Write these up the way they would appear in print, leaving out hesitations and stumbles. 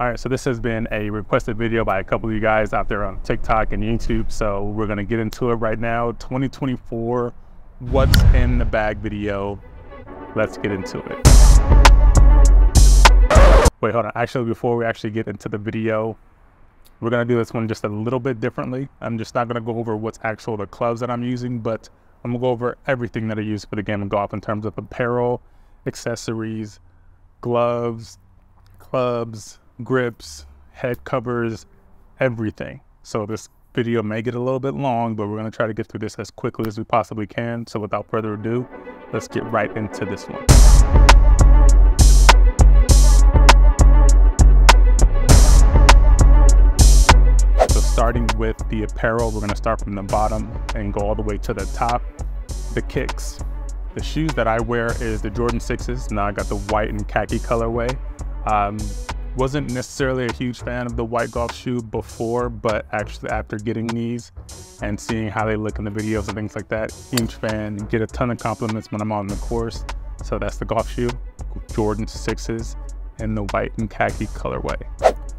All right, so this has been a requested video by a couple of you guys out there on TikTok and YouTube. So we're gonna get into it right now. 2024, what's in the bag video. Let's get into it. Wait, hold on. Actually, before we actually get into the video, we're gonna do this one just a little bit differently. I'm just not gonna go over what's actual the clubs that I'm using, but I'm gonna go over everything that I use for the game of golf in terms of apparel, accessories, gloves, clubs, grips, head covers, everything. So this video may get a little bit long, but we're going to try to get through this as quickly as we possibly can. So without further ado, let's get right into this one. So starting with the apparel, we're going to start from the bottom and go all the way to the top. The kicks. The shoes that I wear is the Jordan 6s. Now I got the white and khaki colorway. Wasn't necessarily a huge fan of the white golf shoe before, but actually after getting these and seeing how they look in the videos and things like that, huge fan. Get a ton of compliments when I'm on the course. So that's the golf shoe, Jordan 6s in the white and khaki colorway.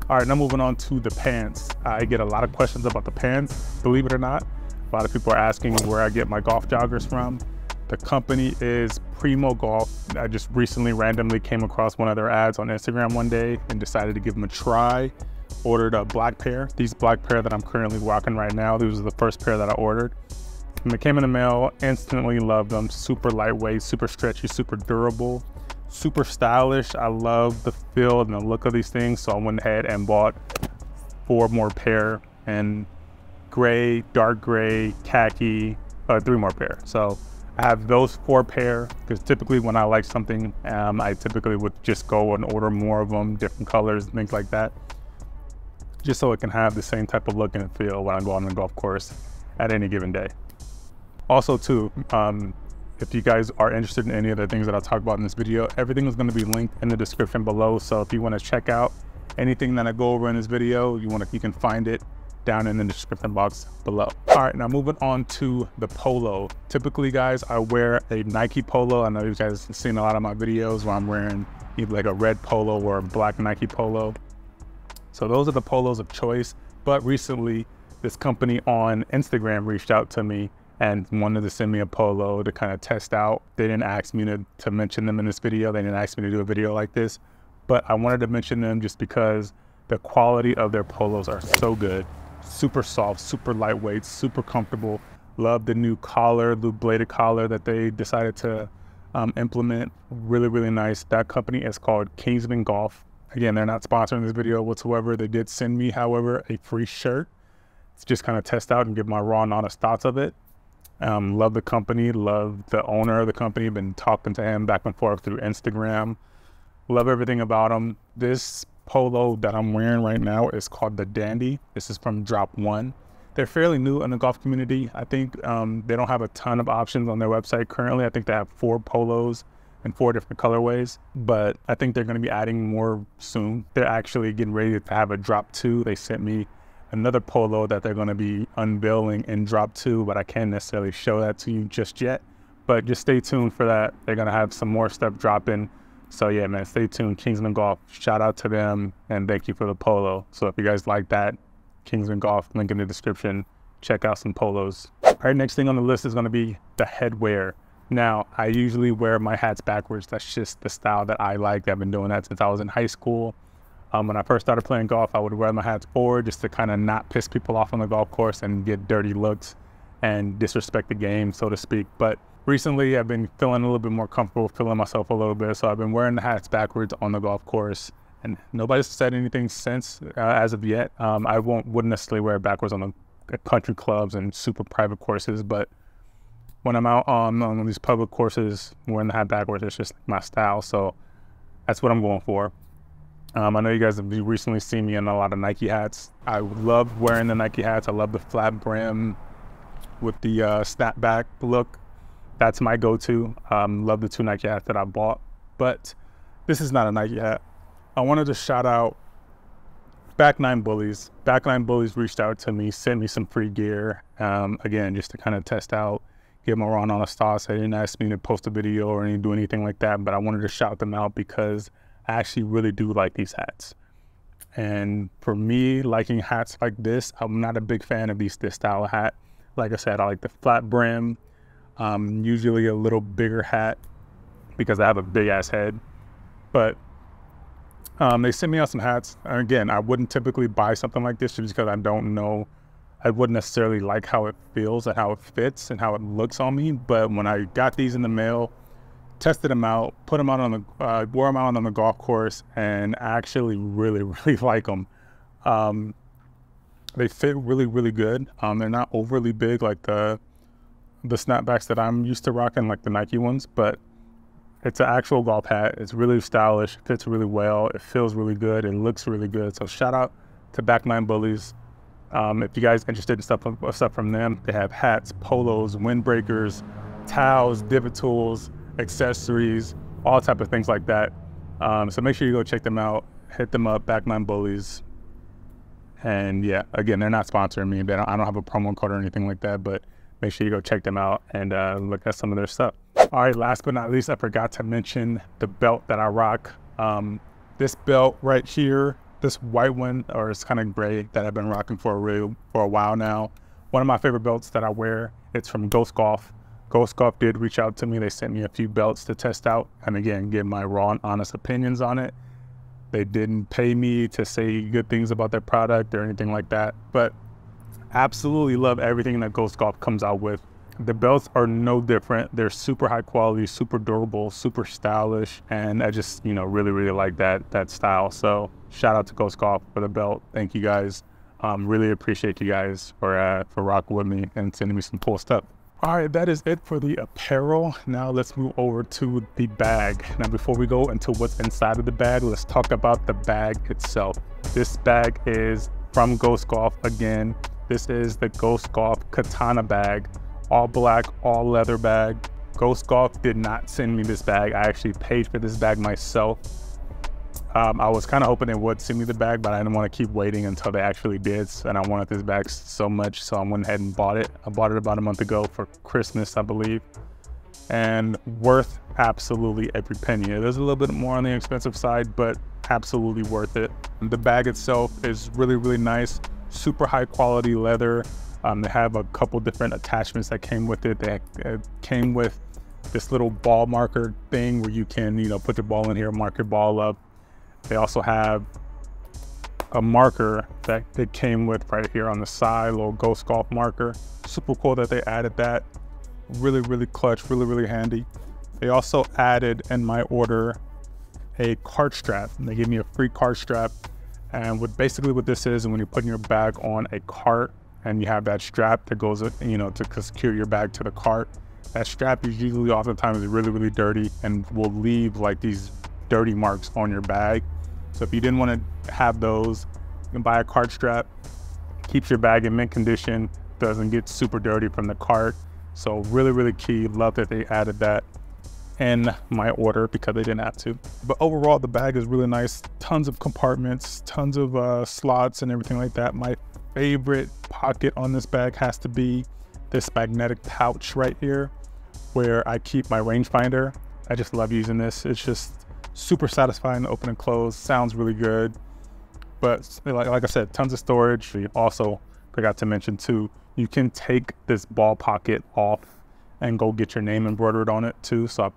All right, now moving on to the pants. I get a lot of questions about the pants, believe it or not. A lot of people are asking where I get my golf joggers from. The company is Primo Golf. I just recently randomly came across one of their ads on Instagram one day and decided to give them a try. Ordered a black pair. These black pair that I'm currently rocking right now, these are the first pair that I ordered. When they came in the mail, instantly loved them. Super lightweight, super stretchy, super durable, super stylish. I love the feel and the look of these things, so I went ahead and bought 4 more pair, and gray, dark gray, khaki, 3 more pair. So I have those 4 pair because typically when I like something, I typically would just go and order more of them, different colors, things like that, just so it can have the same type of look and feel when I go on the golf course at any given day. Also too, if you guys are interested in any of the things that I talk about in this video, everything is going to be linked in the description below. So if you want to check out anything that I go over in this video, you can find it down in the description box below. All right, now moving on to the polo. Typically, guys, I wear a Nike polo. I know you guys have seen a lot of my videos where I'm wearing either like a red polo or a black Nike polo. So those are the polos of choice. But recently, this company on Instagram reached out to me and wanted to send me a polo to kind of test out. They didn't ask me to mention them in this video. They didn't ask me to do a video like this, but I wanted to mention them just because the quality of their polos are so good. Super soft, super lightweight, super comfortable. Love the new collar, the bladed collar that they decided to implement. Really, really nice. That company is called Kinsmen Golf. Again, they're not sponsoring this video whatsoever. They did send me, however, a free shirt to just kind of test out and give my raw and honest thoughts of it. Love the company, love the owner of the company. Been talking to him back and forth through Instagram. Love everything about him. This polo that I'm wearing right now is called the Dandy. This is from Drop One. They're fairly new in the golf community. I think they don't have a ton of options on their website currently. I think they have 4 polos in 4 different colorways, but I think they're going to be adding more soon. They're actually getting ready to have a Drop 2. They sent me another polo that they're going to be unveiling in Drop 2, but I can't necessarily show that to you just yet. But just stay tuned for that. They're going to have some more stuff dropping. So yeah, man, stay tuned. Kinsmen Golf, shout out to them, and thank you for the polo. So if you guys like that, Kinsmen Golf, link in the description. Check out some polos. All right, next thing on the list is gonna be the headwear. Now, I usually wear my hats backwards. That's just the style that I like. I've been doing that since I was in high school. When I first started playing golf, I would wear my hats forward just to kind of not piss people off on the golf course and get dirty looks and disrespect the game, so to speak. But recently, I've been feeling a little bit more comfortable, feeling myself a little bit. So I've been wearing the hats backwards on the golf course, and nobody's said anything since as of yet. I wouldn't necessarily wear it backwards on the country clubs and super private courses, but when I'm out on these public courses, wearing the hat backwards, it's just my style. So that's what I'm going for. I know you guys have recently seen me in a lot of Nike hats. I love wearing the Nike hats. I love the flat brim with the snapback look. That's my go-to. Love the 2 Nike hats that I bought, but this is not a Nike hat. I wanted to shout out Bancknine Bullies. Bancknine Bullies reached out to me, sent me some free gear, again, just to kind of test out, give them a run on a sauce. They didn't ask me to post a video or do anything like that, but I wanted to shout them out because I actually really do like these hats. And for me, liking hats like this, I'm not a big fan of this style of hat. Like I said, I like the flat brim, usually a little bigger hat because I have a big ass head. But they sent me out some hats. And again, I wouldn't typically buy something like this just because I don't know. I wouldn't necessarily like how it feels and how it fits and how it looks on me. But when I got these in the mail, tested them out, put them out on the, wore them out on the golf course, and I actually really like them. They fit really good. They're not overly big like the snapbacks that I'm used to rocking, like the Nike ones, but it's an actual golf hat. It's really stylish, fits really well, it feels really good, it looks really good. So shout out to Bancknine Bullies. If you guys are interested in stuff from them, they have hats, polos, windbreakers, towels, divot tools, accessories, all type of things like that. So make sure you go check them out. Hit them up, Bancknine Bullies. And yeah, again, they're not sponsoring me. I don't have a promo code or anything like that, but make sure you go check them out and look at some of their stuff. All right, last but not least, I forgot to mention the belt that I rock. This belt right here, this white one, or it's kind of gray, that I've been rocking for a while now. One of my favorite belts that I wear, it's from Ghost Golf. Ghost Golf did reach out to me. They sent me a few belts to test out and again, give my raw and honest opinions on it. They didn't pay me to say good things about their product or anything like that, but absolutely love everything that Ghost Golf comes out with. The belts are no different. They're super high quality, super durable, super stylish, and I just, really like that style. So shout out to Ghost Golf for the belt. Thank you guys. Really appreciate you guys for rocking with me and sending me some cool stuff. All right, that is it for the apparel. Now let's move over to the bag. Now before we go into what's inside of the bag, let's talk about the bag itself. This bag is from Ghost Golf again. This is the Ghost Golf Katana bag, all black, all leather bag. Ghost Golf did not send me this bag. I actually paid for this bag myself. I was kind of hoping they would send me the bag, but I didn't want to keep waiting until they actually did. And I wanted this bag so much, so I went ahead and bought it. I bought it about a month ago for Christmas, I believe. And worth absolutely every penny. It is a little bit more on the expensive side, but absolutely worth it. The bag itself is really nice, super high quality leather. They have a couple different attachments that came with it. They came with this little ball marker thing where you can, put your ball in here, mark your ball up. They also have a marker that it came with right here on the side, little Ghost Golf marker. Super cool that they added that. Really clutch, really handy. They also added in my order a cart strap. They gave me a free cart strap. And basically what this is, when you're putting your bag on a cart and you have that strap that goes, to secure your bag to the cart, that strap is usually oftentimes really dirty and will leave like these dirty marks on your bag. So if you didn't want to have those, you can buy a cart strap. Keeps your bag in mint condition, doesn't get super dirty from the cart. So really key. Love that they added that in my order because they didn't have to. But overall, the bag is really nice. Tons of compartments, tons of slots and everything like that. My favorite pocket on this bag has to be this magnetic pouch right here where I keep my rangefinder. I just love using this. It's just super satisfying to open and close, sounds really good. But like I said, tons of storage. Also forgot to mention too, you can take this ball pocket off and go get your name embroidered on it too. So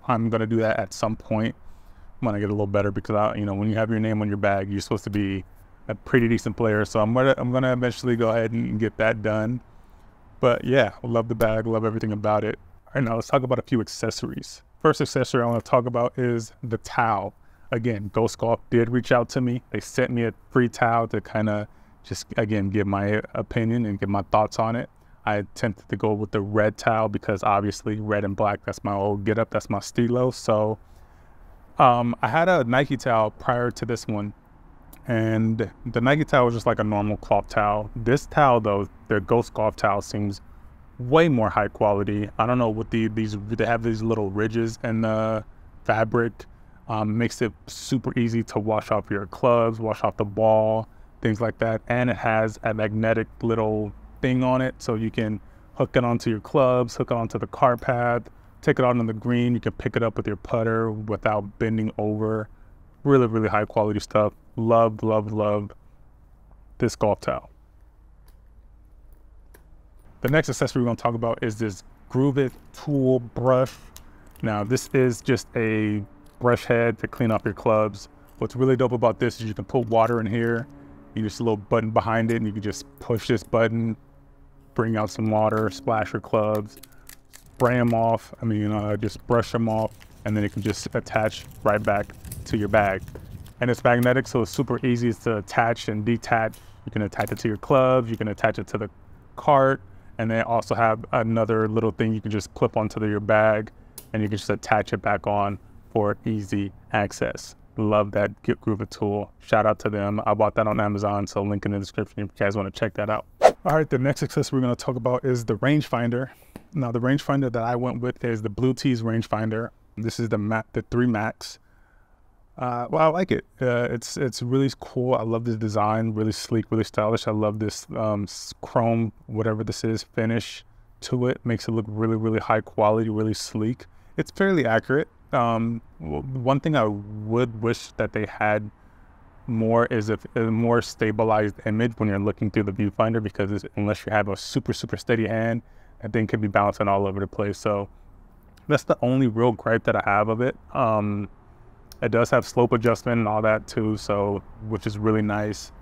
I'm gonna do that at some point when I get a little better, because when you have your name on your bag, you're supposed to be a pretty decent player. So I'm gonna eventually go ahead and get that done. But yeah, love the bag, love everything about it. All right, now let's talk about a few accessories. First accessory I want to talk about is the towel. Again, Ghost Golf did reach out to me. They sent me a free towel to kind of just, again, give my opinion and give my thoughts on it. I attempted to go with the red towel because obviously red and black, that's my old get up, that's my stilo. So I had a Nike towel prior to this one, and the Nike towel was just like a normal cloth towel. This towel though, the Ghost Golf towel, seems way more high quality. I don't know what they have these little ridges in the fabric. Makes it super easy to wash off your clubs, wash off the ball, things like that. And it has a magnetic little thing on it, so you can hook it onto your clubs, hook it onto the cart path, take it out on the green. You can pick it up with your putter without bending over. Really high quality stuff. Love, love, love this golf towel. The next accessory we're going to talk about is this Groove It tool brush. Now, this is just a brush head to clean off your clubs. What's really dope about this is you can put water in here. You just a little button behind it, and you can just push this button, bring out some water, splash your clubs, spray them off. I mean, just brush them off, and then it can just attach right back to your bag. And it's magnetic, so it's super easy to attach and detach. You can attach it to your clubs, you can attach it to the cart, and they also have another little thing you can just clip onto your bag, and you can just attach it back on for easy access. Love that Groove It tool. Shout out to them. I bought that on Amazon, so link in the description if you guys want to check that out. All right, the next accessory we're going to talk about is the rangefinder. Now, the rangefinder that I went with is the WEDGES rangefinder. This is the 3 Max. Well, I like it. It's really cool. I love the design, really sleek, really stylish. I love this chrome, whatever this is, finish to it. Makes it look really, really high quality, really sleek. It's fairly accurate. One thing I would wish that they had more is a more stabilized image when you're looking through the viewfinder, because unless you have a super, super steady hand, that thing could be bouncing all over the place. So that's the only real gripe that I have of it. It does have slope adjustment and all that too, so which is really nice.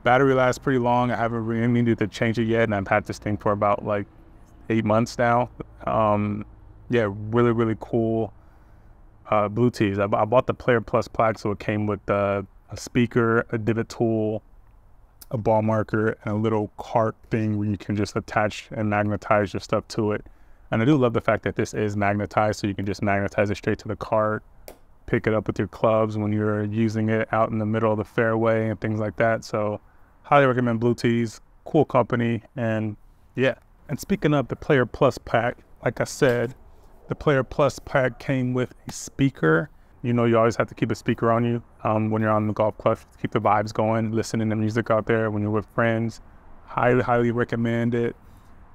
Battery lasts pretty long. I haven't really needed to change it yet, and I've had this thing for about like 8 months now. Yeah, really, really cool. WEDGES. I bought the Player Plus plaque, so it came with a speaker, a divot tool, a ball marker, and a little cart thing where you can just attach and magnetize your stuff to it. And I do love the fact that this is magnetized, so you can just magnetize it straight to the cart, pick it up with your clubs when you're using it out in the middle of the fairway and things like that. So highly recommend WEDGES. Cool company. And yeah. And speaking of the Player Plus pack, like I said, the Player Plus pack came with a speaker. You know, you always have to keep a speaker on you when you're on the golf club to keep the vibes going, listening to music out there when you're with friends. Highly, highly recommend it.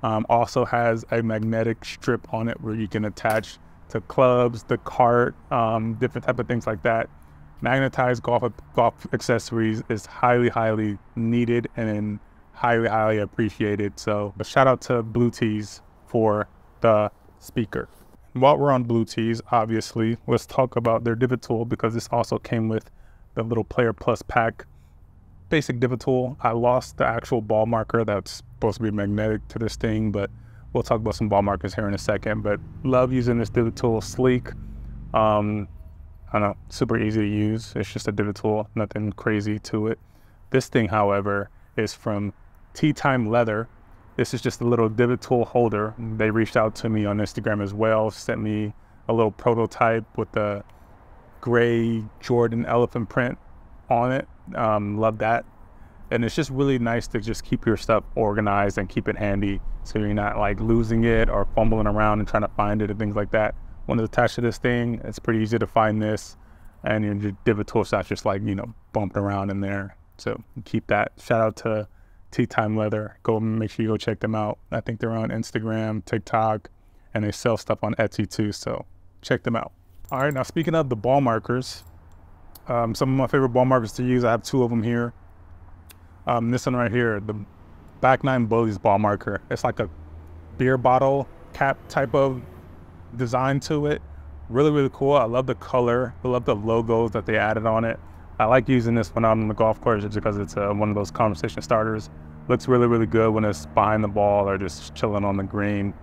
Also has a magnetic strip on it where you can attach to clubs, the cart, different type of things like that. Magnetized golf accessories is highly, highly needed and highly, highly appreciated. So a shout out to WEDGES for the speaker. While we're on WEDGES, obviously, let's talk about their divot tool, because this also came with the little Player Plus pack basic divot tool. I lost the actual ball marker that's supposed to be magnetic to this thing, but we'll talk about some ball markers here in a second. But love using this divot tool. Sleek. I don't know, super easy to use. It's just a divot tool, nothing crazy to it. This thing, however, is from TeeTimeLeather. This is just a little divot tool holder. They reached out to me on Instagram as well, sent me a little prototype with the gray Jordan elephant print on it. Love that. And it's just really nice to just keep your stuff organized and keep it handy, so you're not like losing it or fumbling around and trying to find it and things like that. When it's attached to this thing, it's pretty easy to find this, and your divot tool's not just like, you know, bumping around in there. So keep that. Shout out to TeeTimeLeather. Go make sure you go check them out. I think they're on Instagram, TikTok, and they sell stuff on Etsy too, so check them out. All right, now speaking of the ball markers, some of my favorite ball markers to use, I have 2 of them here. This one right here, the Bancknine Bullies ball marker. It's like a beer bottle cap type of design to it. Really, really cool. I love the color. I love the logos that they added on it. I like using this when I'm on the golf course just because it's one of those conversation starters. Looks really, really good when it's behind the ball or just chilling on the green.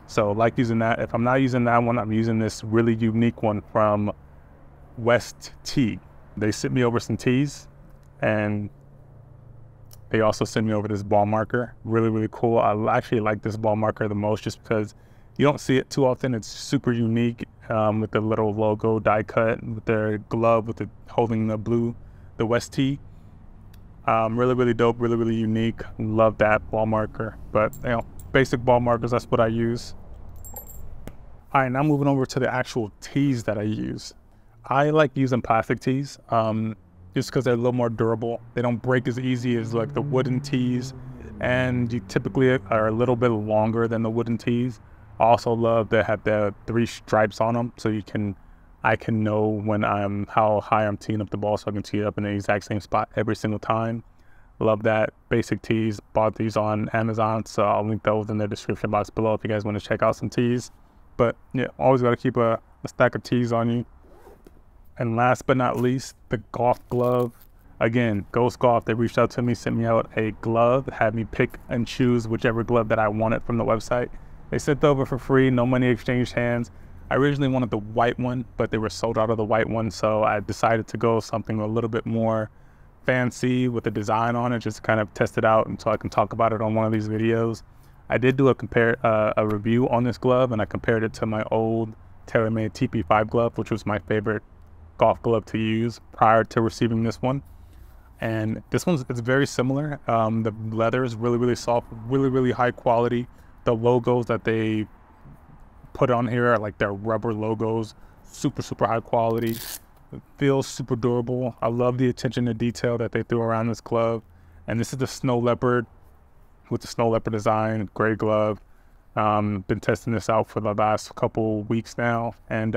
So I like using that. If I'm not using that one, I'm using this really unique one from Westee. They sent me over some tees, and they also sent me over this ball marker. Really, really cool. I actually like this ball marker the most just because you don't see it too often. It's super unique with the little logo die cut with their glove with the holding the blue, the Westee. Really, really dope. Really, really unique. Love that ball marker. But you know, basic ball markers, that's what I use. All right, now moving over to the actual tees that I use. I like using plastic tees just because they're a little more durable. They don't break as easy as like the wooden tees, and you typically are a little bit longer than the wooden tees. I also love that have the 3 stripes on them, so you can I can know when how high I'm teeing up the ball, so I can tee it up in the exact same spot every single time. Love that. Basic tees. Bought these on Amazon, so I'll link those in the description box below if you guys want to check out some tees. But yeah, always got to keep a stack of tees on you. And last but not least, the golf glove. Again, Ghost Golf, they reached out to me, sent me out a glove, had me pick and choose whichever glove that I wanted from the website. They sent it over for free, no money exchanged hands. I originally wanted the white one, but they were sold out of the white one, so I decided to go something a little bit more fancy with a design on it, just to kind of test it out and so I can talk about it on one of these videos. I did do a review on this glove, and I compared it to my old TaylorMade TP5 glove, which was my favorite golf glove to use prior to receiving this one. And this it's very similar. The leather is really, really soft, really, really high quality. The logos that they put on here are like their rubber logos, super, super high quality. It feels super durable. I love the attention to detail that they threw around this glove. And this is the snow leopard with the snow leopard design, gray glove. Been testing this out for the last couple weeks now, and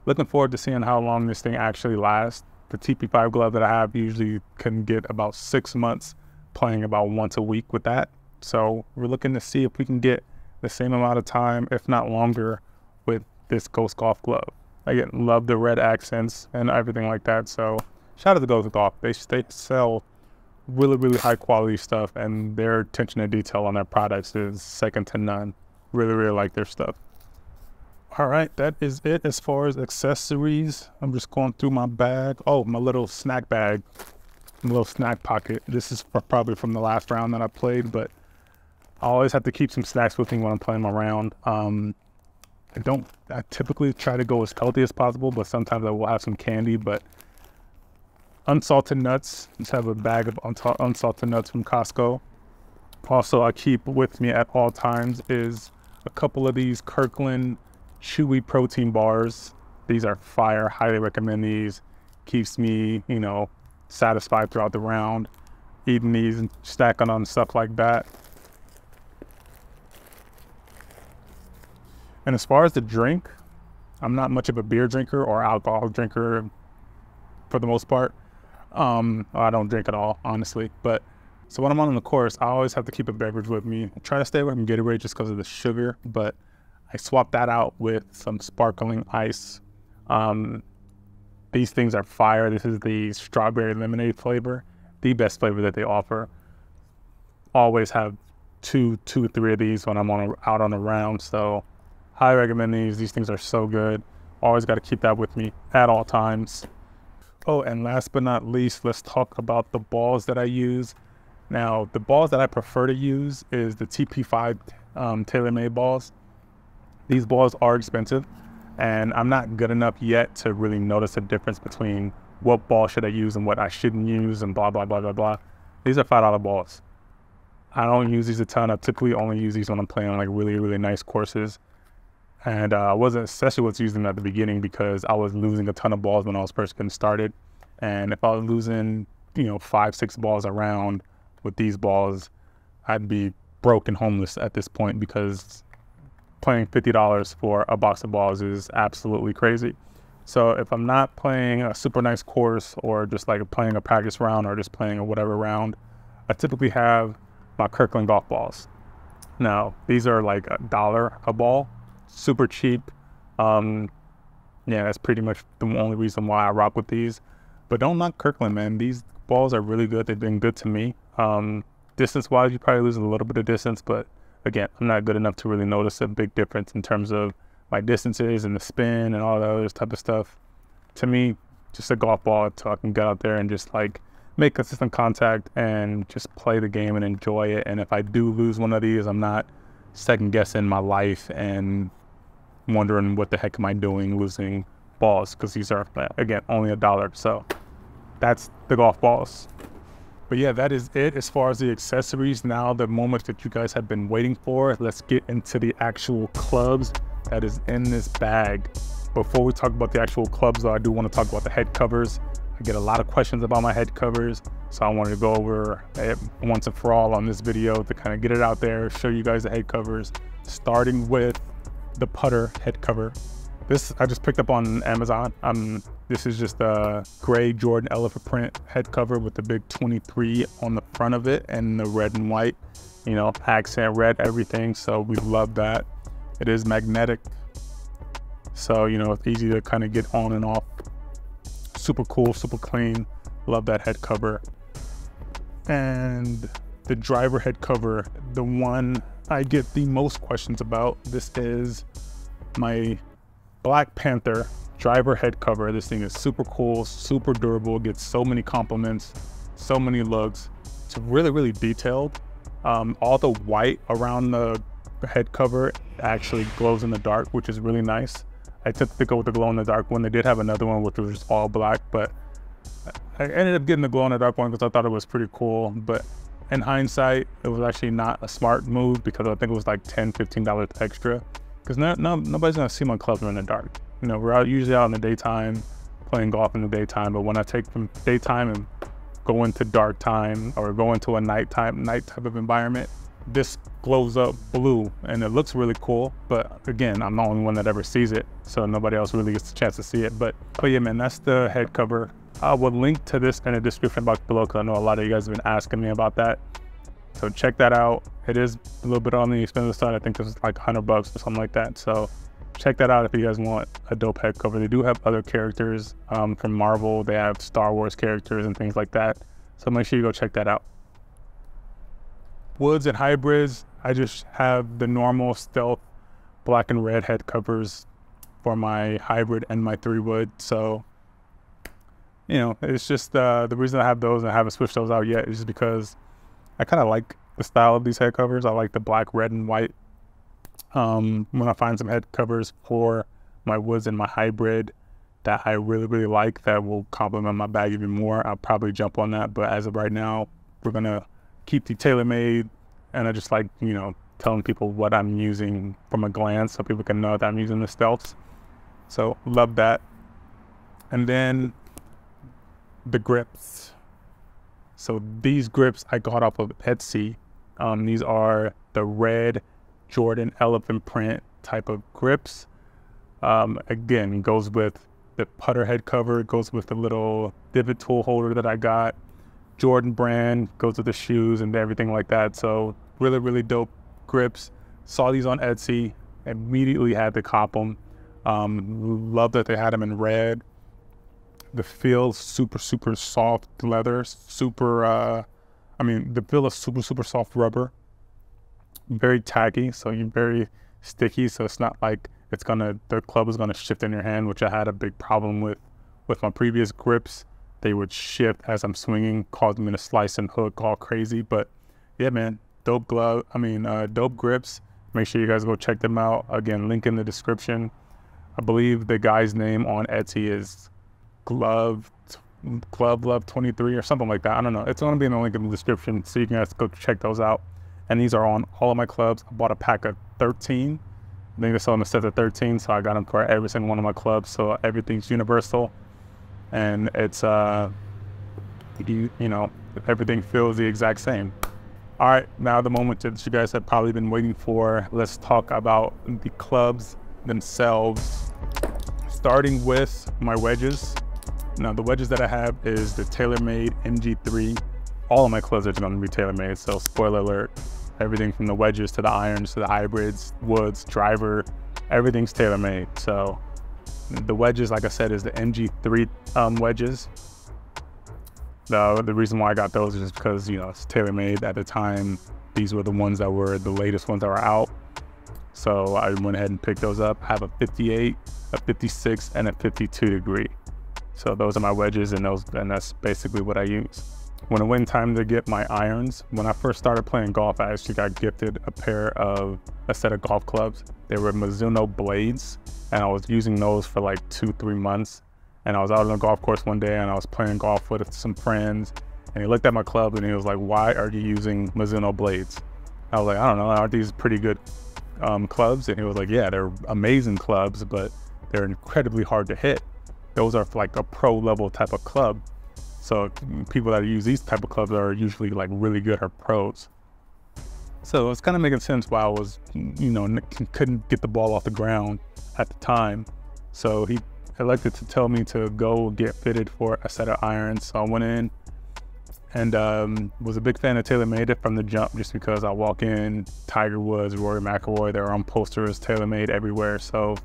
looking forward to seeing how long this thing actually lasts. The TP5 glove that I have usually can get about 6 months, playing about once a week with that. So we're looking to see if we can get the same amount of time, if not longer, with this Ghost Golf glove. Again, love the red accents and everything like that. So shout out to Ghost Golf. They sell really, really high quality stuff, and their attention to detail on their products is second to none. Really, really like their stuff. All right, that is it as far as accessories. I'm just going through my bag. Oh, my little snack bag, my little snack pocket. This is probably from the last round that I played, but I always have to keep some snacks with me when I'm playing my round. I typically try to go as healthy as possible, but sometimes I will have some candy. But unsalted nuts, just have a bag of unsalted nuts from Costco. Also, I keep with me at all times is a couple of these Kirkland chewy protein bars. These are fire. Highly recommend these. Keeps me, satisfied throughout the round. Eating these and stacking on stuff like that. And as far as the drink, I'm not much of a beer drinker or alcohol drinker for the most part. I don't drink at all, honestly. But so when I'm on the course, I always have to keep a beverage with me. I try to stay away from Gatorade just because of the sugar, but I swap that out with some sparkling ice. These things are fire. This is the strawberry lemonade flavor, the best flavor that they offer. Always have two or three of these when I'm out on a round. So highly recommend these. These things are so good. Always got to keep that with me at all times. Oh, and last but not least, let's talk about the balls that I use. Now, the balls that I prefer to use is the TP5 TaylorMade balls. These balls are expensive, and I'm not good enough yet to really notice a difference between what ball should I use and what I shouldn't use and blah, blah, blah, blah, blah. These are $5 balls. I don't use these a ton. I typically only use these when I'm playing on like really, really nice courses. And I wasn't especially using them at the beginning because I was losing a ton of balls when I was first getting started. And if I was losing, 5-6 balls a round with these balls, I'd be broke and homeless at this point because playing $50 for a box of balls is absolutely crazy. So if I'm not playing a super nice course or just like playing a practice round or just playing a whatever round, I typically have my Kirkland golf balls. Now, these are like $1 a ball, super cheap. Yeah, that's pretty much the only reason why I rock with these. But don't knock Kirkland, man. These balls are really good. They've been good to me. Distance-wise, you probably lose a little bit of distance, but again, I'm not good enough to really notice a big difference in terms of my distances and the spin and all that other type of stuff. To me, just a golf ball so I can get out there and just like make consistent contact and just play the game and enjoy it. And if I do lose one of these, I'm not second guessing my life and wondering what the heck am I doing losing balls, because these are, again, only $1. So that's the golf balls. But yeah, that is it as far as the accessories. Now the moment that you guys have been waiting for, let's get into the actual clubs that is in this bag. Before we talk about the actual clubs though, I do want to talk about the head covers. I get a lot of questions about my head covers, so I wanted to go over it once and for all on this video to kind of get it out there, show you guys the head covers, starting with the putter head cover. This I just picked up on Amazon. This is just a gray Jordan elephant print head cover with the big 23 on the front of it and the red and white, you know, accent red, everything. So we love that. It is magnetic, so you know, it's easy to kind of get on and off. Super cool, super clean. Love that head cover. And the driver head cover, the one I get the most questions about. This is my Black Panther driver head cover. This thing is super cool, super durable, gets so many compliments, so many looks. It's really, really detailed. All the white around the head cover actually glows in the dark, which is really nice. I took to go with the glow in the dark one. They did have another one which was just all black, but I ended up getting the glow in the dark one because I thought it was pretty cool. But in hindsight, it was actually not a smart move because I think it was like $10, $15 extra. Because nobody's gonna see my clubs in the dark. You know, we're usually out in the daytime, playing golf in the daytime, but when I take from daytime and go into dark time or go into a night type of environment, this glows up blue and it looks really cool. But again, I'm the only one that ever sees it, so nobody else really gets a chance to see it. But yeah, man, that's the head cover. I will link to this in the description box below because I know a lot of you guys have been asking me about that. So check that out. It is a little bit on the expensive side. I think it's like $100 or something like that. So check that out if you guys want a dope head cover. They do have other characters from Marvel. They have Star Wars characters and things like that. So make sure you go check that out. Woods and hybrids, I just have the normal stealth black and red head covers for my hybrid and my 3-wood. So, you know, it's just the reason I have those and I haven't switched those out yet is just because I kind of like the style of these head covers. I like the black, red, and white. When I find some head covers for my woods and my hybrid that I really, really like that will complement my bag even more, I'll probably jump on that. But as of right now, we're gonna keep the TaylorMade, and I just like, you know, telling people what I'm using from a glance so people can know that I'm using the stealths. So love that. And then the grips. So these grips I got off of Westee. These are the red Jordan elephant print type of grips. Again, goes with the putter head cover, goes with the little divot tool holder that I got. Jordan brand, goes with the shoes and everything like that. So really, really dope grips. Saw these on Etsy, immediately had to cop them. Love that they had them in red. The feel, super, super soft leather, super, I mean, the feel is super, super soft rubber. Very tacky, so you're very sticky, so it's not like it's gonna, the club is gonna shift in your hand, which I had a big problem with my previous grips. They would shift as I'm swinging, causing me to slice and hook all crazy. But yeah, man, dope dope grips. Make sure you guys go check them out. Again, link in the description. I believe the guy's name on Etsy is Glove Love 23 or something like that. I don't know. It's gonna be in the link in the description, so you can guys go check those out. And these are on all of my clubs. I bought a pack of 13. I think they sell them a set of 13, so I got them for every single one of my clubs. So everything's universal, and it's you know, everything feels the exact same. All right, now the moment that you guys have probably been waiting for. Let's talk about the clubs themselves. Starting with my wedges. Now the wedges that I have is the TaylorMade MG3. All of my clubs are going to be TaylorMade, so spoiler alert. Everything from the wedges to the irons to the hybrids, woods, driver, everything's TaylorMade. So the wedges, like I said, is the MG3 wedges. The reason why I got those is just because, you know, it's TaylorMade. At the time, these were the ones that were the latest ones that were out. So I went ahead and picked those up. I have a 58, a 56, and a 52 degree. So those are my wedges, and that's basically what I use. When it went time to get my irons, when I first started playing golf, I actually got gifted a set of golf clubs. They were Mizuno blades, and I was using those for like 2-3 months. And I was out on the golf course one day and I was playing golf with some friends, and he looked at my club and he was like, "Why are you using Mizuno blades?" I was like, "I don't know, aren't these pretty good clubs?" And he was like, "Yeah, they're amazing clubs, but they're incredibly hard to hit. Those are for like a pro level type of club. So people that use these type of clubs are usually like really good or pros." So it's kind of making sense why I was, you know, couldn't get the ball off the ground at the time. So he elected to tell me to go get fitted for a set of irons. So I went in and was a big fan of TaylorMade from the jump, just because I walk in, Tiger Woods, Rory McIlroy, they're on posters, TaylorMade everywhere. So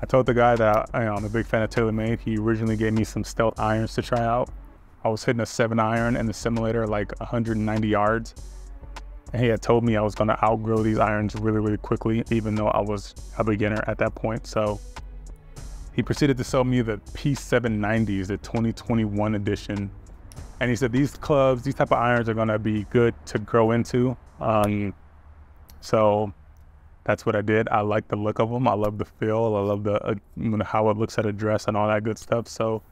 I told the guy that I'm a big fan of TaylorMade. He originally gave me some Stealth irons to try out. I was hitting a 7-iron in the simulator, like 190 yards. And he had told me I was gonna outgrow these irons really, really quickly, even though I was a beginner at that point. So he proceeded to sell me the P790s, the 2021 edition. And he said, these clubs, these type of irons are gonna be good to grow into. So that's what I did. I like the look of them. I love the feel. I love the how it looks at a dress and all that good stuff. So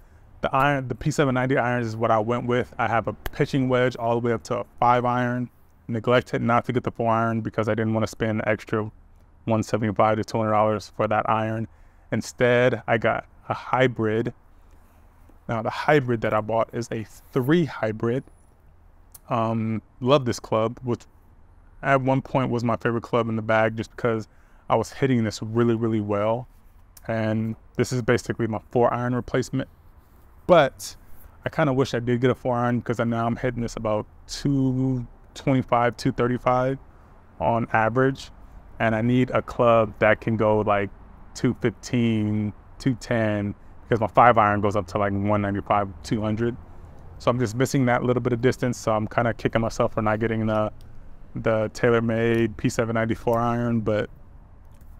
the P790 irons is what I went with. I have a pitching wedge all the way up to a 5-iron. Neglected not to get the 4-iron because I didn't want to spend the extra $175 to $200 for that iron. Instead, I got a hybrid. Now, the hybrid that I bought is a 3 hybrid. Love this club, which at one point was my favorite club in the bag, just because I was hitting this really, really well. And this is basically my 4-iron replacement. But I kind of wish I did get a 4-iron, because now I'm hitting this about 225, 235 on average. And I need a club that can go like 215, 210, because my 5-iron goes up to like 195, 200. So I'm just missing that little bit of distance. So I'm kind of kicking myself for not getting the TaylorMade P790 4-iron, but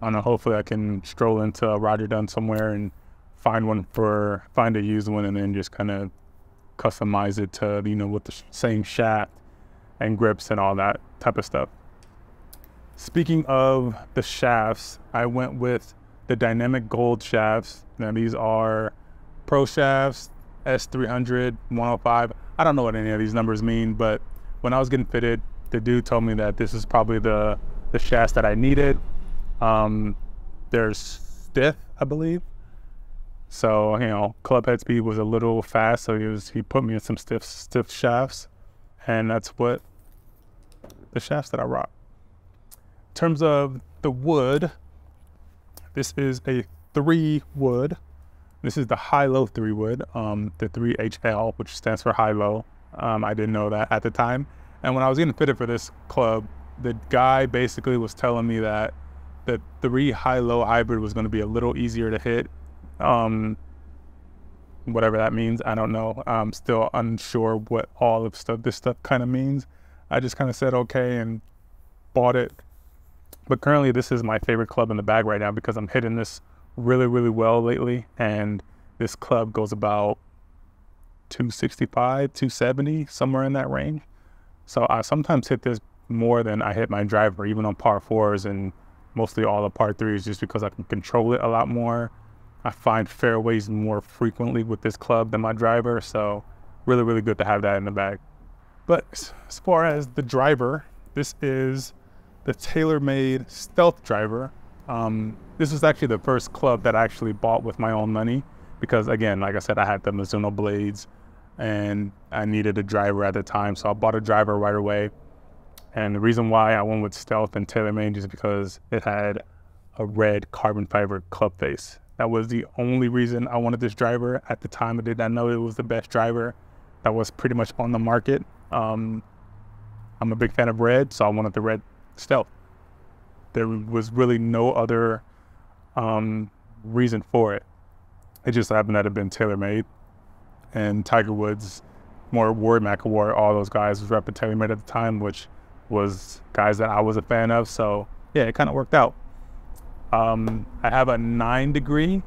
I don't know, hopefully I can stroll into Roger Dunn somewhere and find a used one, and then just kind of customize it to, with the same shaft and grips and all that type of stuff. Speaking of the shafts, I went with the Dynamic Gold shafts. Now these are Pro shafts, S300, 105. I don't know what any of these numbers mean, but when I was getting fitted, the dude told me that this is probably the shafts that I needed. They're stiff, I believe. So, club head speed was a little fast, so he put me in some stiff shafts, and that's what the shafts that I rock. In terms of the wood, this is a 3 wood. This is the high-low 3 wood, the 3HL, which stands for high-low. I didn't know that at the time. And when I was getting fitted for this club, the guy basically was telling me that the 3 high-low hybrid was going to be a little easier to hit. Whatever that means, I don't know. I'm still unsure what all of this stuff kind of means. I just kind of said okay and bought it. But currently this is my favorite club in the bag right now, because I'm hitting this really, really well lately. And this club goes about 265, 270, somewhere in that range. So I sometimes hit this more than I hit my driver, even on par 4s and mostly all the par 3s, just because I can control it a lot more. I find fairways more frequently with this club than my driver, so really, really good to have that in the bag. But as far as the driver, this is the TaylorMade Stealth driver. This was actually the first club that I actually bought with my own money, because again, like I said, I had the Mizuno blades and I needed a driver at the time, so I bought a driver right away. And the reason why I went with Stealth and TaylorMade is because it had a red carbon fiber club face. That was the only reason I wanted this driver. At the time, I did not know it was the best driver that was pretty much on the market. I'm a big fan of red, so I wanted the red Stealth. There was really no other reason for it. It just happened that it had been TaylorMade. And Tiger Woods, Rory McIlroy, all those guys was repping TaylorMade at the time, which was guys that I was a fan of. So yeah, it kind of worked out. I have a 9 degree.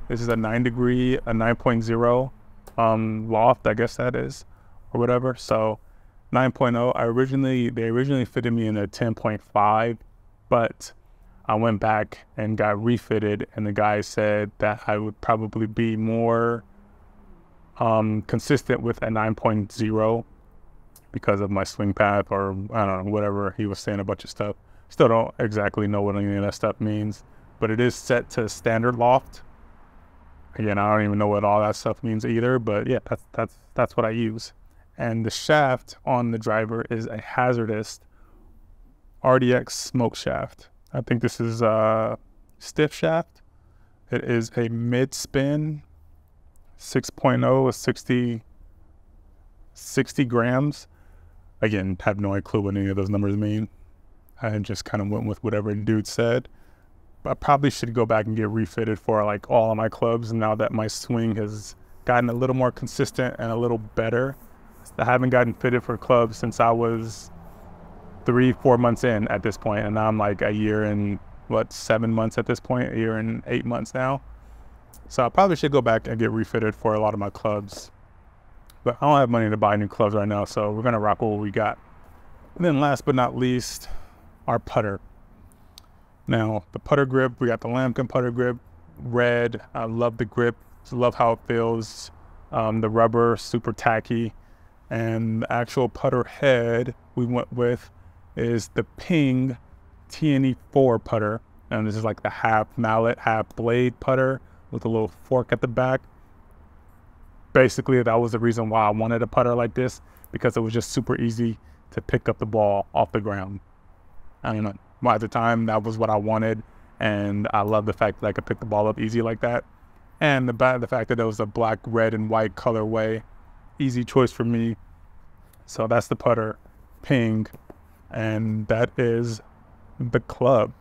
This is a 9 degree, a 9.0 loft, I guess that is, or whatever. So 9.0. They originally fitted me in a 10.5, but I went back and got refitted, and the guy said that I would probably be more consistent with a 9.0 because of my swing path, or I don't know, whatever he was saying, a bunch of stuff. Still don't exactly know what any of that stuff means, but it is set to standard loft. Again, I don't even know what all that stuff means either, but yeah, that's what I use. And the shaft on the driver is a Hazardous RDX smoke shaft. I think this is a stiff shaft. It is a mid-spin 6.0, 60 grams. Again, have no clue what any of those numbers mean. I just kind of went with whatever the dude said. But I probably should go back and get refitted for like all of my clubs now that my swing has gotten a little more consistent and a little better. I haven't gotten fitted for clubs since I was 3-4 months in at this point, and now I'm like a year and 7 months at this point, a year and 8 months now. So I probably should go back and get refitted for a lot of my clubs. But I don't have money to buy new clubs right now, so we're gonna rock with what we got. And then last but not least, our putter. Now, the putter grip, we got the Lambkin putter grip, red. I love the grip, love how it feels. The rubber, super tacky. And the actual putter head we went with is the Ping TNE4 putter. And this is like the half mallet, half blade putter with a little fork at the back. Basically, that was the reason why I wanted a putter like this, because it was just super easy to pick up the ball off the ground. I don't know, at the time, that was what I wanted, and I love the fact that I could pick the ball up easy like that. And the fact that it was a black, red, and white colorway, easy choice for me. So that's the putter, Ping, and that is the club.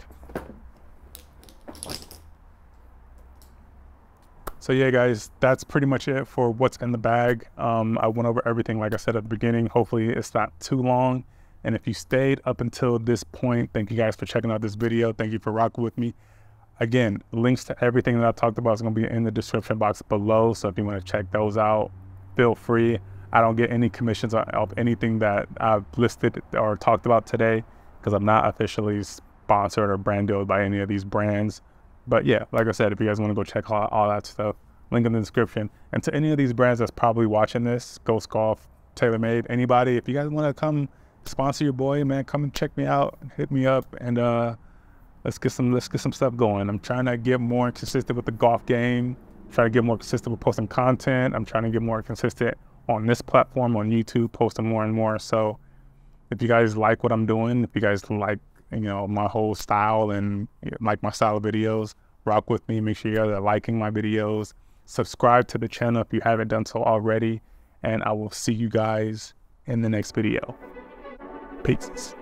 So yeah, guys, that's pretty much it for what's in the bag. I went over everything, like I said at the beginning. Hopefully it's not too long. And if you stayed up until this point, thank you guys for checking out this video. Thank you for rocking with me. Again, links to everything that I talked about is going to be in the description box below. So if you want to check those out, feel free. I don't get any commissions off anything that I've listed or talked about today, because I'm not officially sponsored or brand dealed by any of these brands. But yeah, like I said, if you guys want to go check out all that stuff, link in the description. And to any of these brands that's probably watching this, Ghost Golf, TaylorMade, anybody, if you guys want to come sponsor your boy, man, come and check me out, hit me up, and let's get some stuff going. I'm trying to get more consistent with the golf game. Try to get more consistent with posting content. I'm trying to get more consistent on this platform, on YouTube, posting more and more. So if you guys like what I'm doing, if you guys like, you know, my whole style and like my style of videos, rock with me. Make sure you guys are liking my videos. Subscribe to the channel if you haven't done so already. And I will see you guys in the next video. Peace.